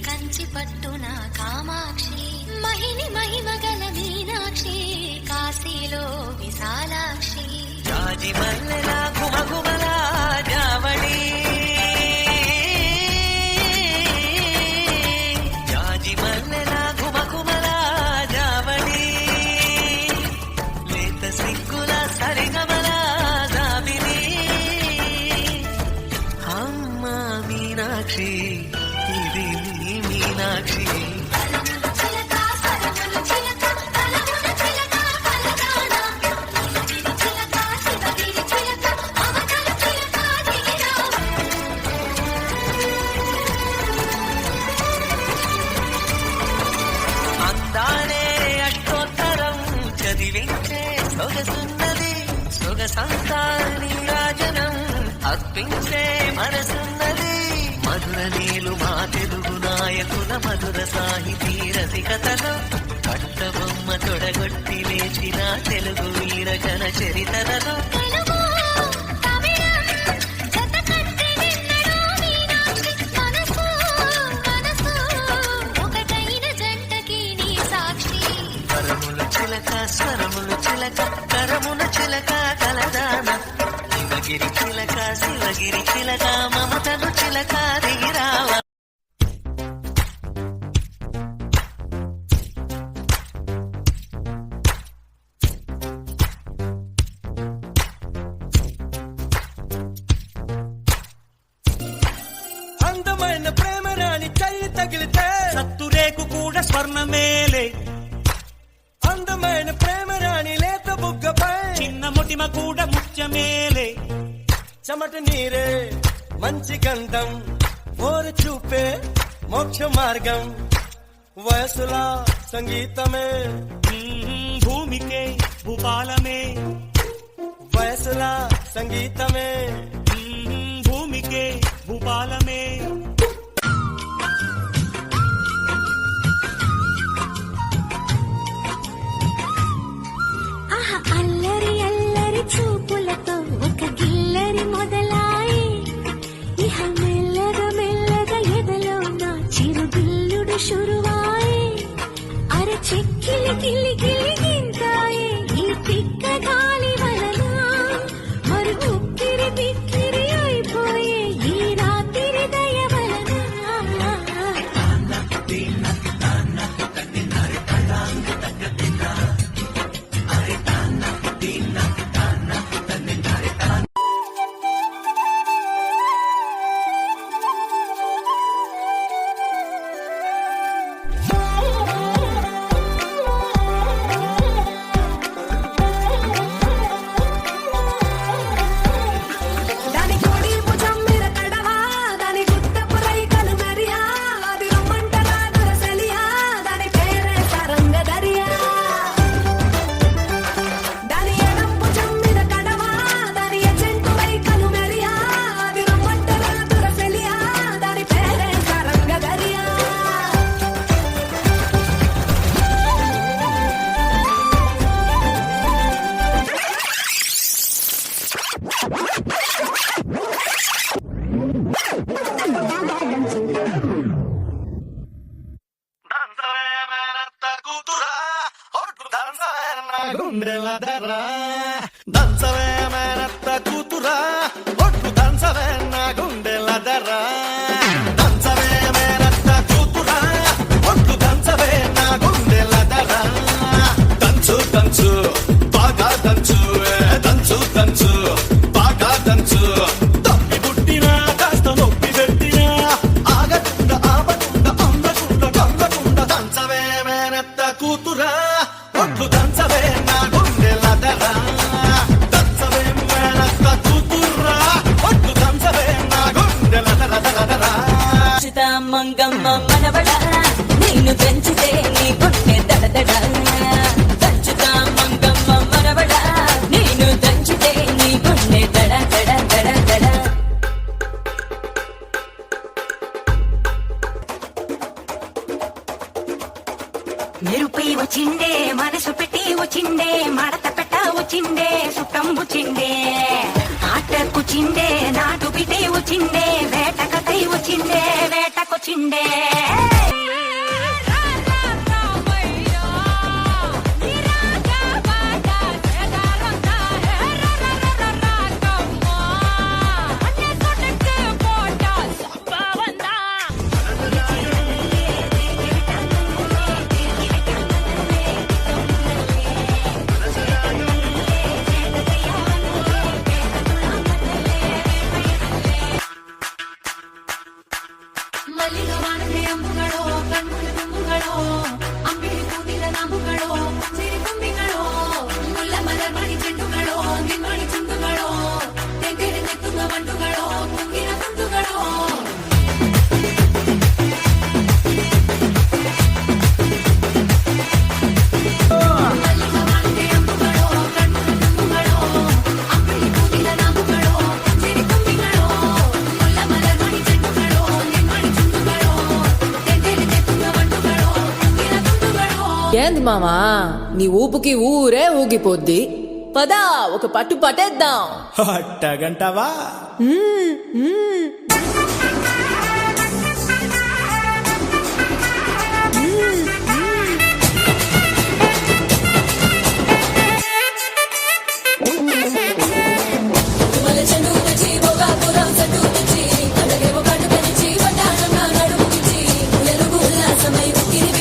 కంచి పట్టున కామాక్షి మహిని మహిమగల మీనాక్షి కాశీలో విశాలాక్షి జాజి మల్లెల గుమగుమల జావళి జాజి మల్లెల గుమగుమల జావళి లేత సిగ్గుల సరిగమల జాబిలి అమ్మ మీనాక్షి ఇది నీ మీనాక్షి అందానే అష్టోత్తరం చదివించే సొగసున్నది సొగసంతా నీరాజనం అర్పించే మనసున్నది మధుర నీలు మా తెలుగు నాయకుల మధుర సాహితీ రసికతలో కట్టబొమ్మ తొడగొట్టి లేచిన తెలుగు వీర జన చరితలలో కరములు చిలక స్వరములు చిలక కరమున చిలక కలదాన శివగిరి చిలక శివగిరి చిలక మమతను చిలక దిగిరావ అందమైన ప్రేమ రాణి చెయ్యి తగిలితే సత్తురేకు కూడా స్వర్ణమేలే అందమైన ప్రేమ రాణి లేత బుగ్గపై చిన్న ముటిమ కూడా ముత్యమేలే చెమట నీరే మంచి గంధం ఓరు చూపే మోక్ష మార్గం వయసులా సంగీతమే భూమికే భూపాలమే వయసులా సంగీతమే భూమికే భూపాలమే అల్లరి అల్లరి చూపులతో ఒక గిల్లరి మొదలాయి ఇహ మెల్లగా మెల్లగా ఎదలో నా చిరు బిల్లుడు షురువాయి అర చెక్కిలి గిల్లి గిల్లి గింతాయి ఈ తిక్క గాలి వలన మరి ఉక్కిరి బిక్కిరి అయిపోయే ఈ రాత్రి దయ వలన దంచవే మేనత్త కూతురా ఒట్టు దంచవే నా గుండెల దర్రా దంచవే మేనత్త కూతురా ఒట్టు దంచవే నా గుండెల దర్రా దంచు దంచు బాగా దంచు దంచు దంచు బాగా దంచు తప్పి పుట్టినా కాస్త నొప్పి పెట్టినా ఆగకుండా ఆపకుండా అందకుండా కమ్మకుండా దంచవే మేనత్త కూతురా ఒట్టు దంచవే నా గుండెల దర్రా దంచవే మేనత్త కూతురా ఒట్టు దంచవే నా గుండెల దర్రా మంగమ్మ మనవడ నేను మెరుపై వచ్చిండే మనసు పెట్టి వచ్చిండే మడత పెట్ట వచ్చిండే సుట్టం వచ్చిండే ఆటకుచిండే నాటు పిటి వచ్చిండే వేటకై వచ్చిండే వేటకొచ్చిండే ಮಲ್ಲಿಗೆ ವಾಣದೆ ಅಂಬುಗಳೋ ಕಣ್ಣುಗಳ ತುಂಬುಗಳೋ ಅಂಬಿಳಿ ಕೂದಿದ ನಾಮುಗಳೋ ಸಿರಿ ತುಂಬಿಗಳೋ ಮುಲ್ಲ ಮಲರ್ ಮಣಿ ಚೆಂಡುಗಳೋ ನಿಮ್ಮಣಿ ಚುಂಡುಗಳೋ ತೆಗೆರೆ ನೆತ್ತುವ ಬಂಡುಗಳೋ ಕುಂಗಿನ ತುಂಡುಗಳೋ ಮಲ್ಲಿಗೆ ವಾಣದೆ ಅಂಬುಗಳೋ ಕಣ್ಣುಗಳ ತುಂಬುಗಳೋ ಅಂಬಿಳಿ ಕೂದಿದ ನಾಮುಗಳೋ ಸಿರಿ ತುಂಬಿಗಳೋ ಮುಲ್ಲ ಮಲರ್ ಮಣಿ ಚೆಂಡುಗಳೋ ನಿಮ್ಮಣಿ ಚುಂಡುಗಳೋ ತೆಗೆರೆ ನೆತ್ತುವ ಬಂಡುಗಳೋ ಕುಂಗಿನ ತುಂಡುಗಳೋ. ఏంది మామా నీ ఊపుకి ఊరే ఊగిపోద్ది పదా ఒక పట్టు పట్టేద్దాం అట్టగంటావా ఉల్లాసమై ఉక్కిరి